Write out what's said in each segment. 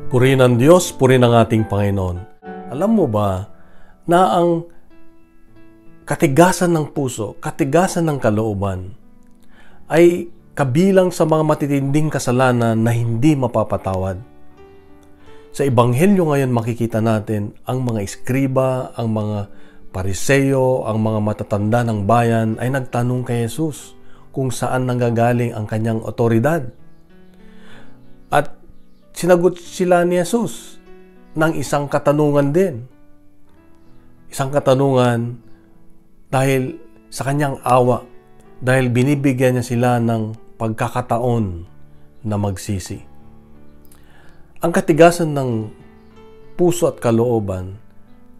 Purihin ang Diyos, purihin ang ating Panginoon. Alam mo ba na ang katigasan ng puso, katigasan ng kalooban ay kabilang sa mga matitinding kasalanan na hindi mapapatawad? Sa Ebanghelyo ngayon makikita natin ang mga eskriba, ang mga pariseyo, ang mga matatanda ng bayan ay nagtanong kay Jesus kung saan nanggagaling ang kanyang otoridad. At sinagot sila ni Jesus ng isang katanungan din. Isang katanungan dahil sa kanyang awa, dahil binibigyan niya sila ng pagkakataon na magsisi. Ang katigasan ng puso at kalooban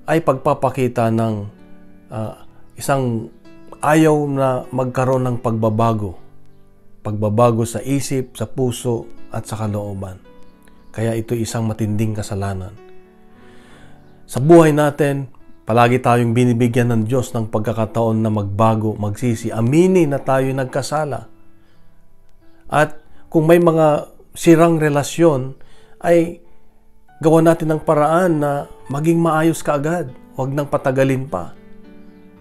ay pagpapakita ng isang ayaw na magkaroon ng pagbabago. Pagbabago sa isip, sa puso at sa kalooban. Kaya ito isang matinding kasalanan. Sa buhay natin, palagi tayong binibigyan ng Diyos ng pagkakataon na magbago, magsisi, aminin na tayo nagkasala. At kung may mga sirang relasyon, ay gawa natin ng paraan na maging maayos kaagad. Huwag nang patagalin pa.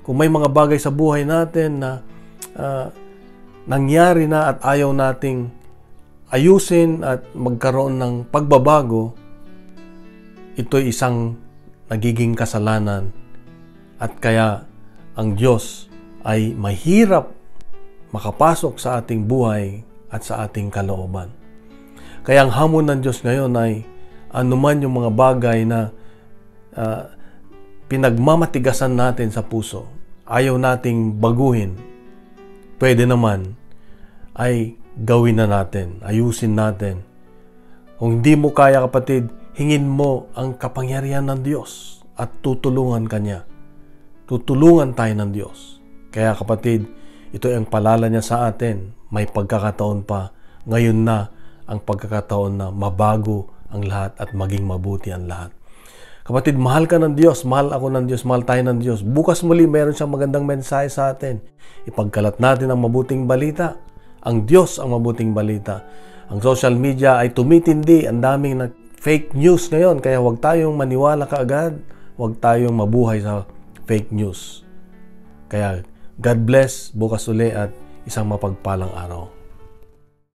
Kung may mga bagay sa buhay natin na nangyari na at ayaw nating ayusin at magkaroon ng pagbabago, ito'y isang nagiging kasalanan at kaya ang Diyos ay mahirap makapasok sa ating buhay at sa ating kalooban. Kaya ang hamon ng Diyos ngayon ay anuman yung mga bagay na pinagmamatigasan natin sa puso, ayaw nating baguhin, pwede naman ay gawin na natin, ayusin natin. Kung hindi mo kaya, kapatid, hingin mo ang kapangyarihan ng Diyos at tutulungan Kanya. Tutulungan tayo ng Diyos. Kaya kapatid, ito ang palala niya sa atin. May pagkakataon pa. Ngayon na ang pagkakataon na mabago ang lahat at maging mabuti ang lahat. Kapatid, mahal ka ng Diyos, mahal ako ng Diyos, mahal tayo ng Diyos. Bukas muli meron siyang magandang mensahe sa atin. Ipagkalat natin ang mabuting balita. Ang Diyos ang mabuting balita. Ang social media ay tumitindi. Ang daming fake news ngayon. Kaya huwag tayong maniwala kaagad. Huwag tayong mabuhay sa fake news. Kaya God bless. Bukas uli at isang mapagpalang araw.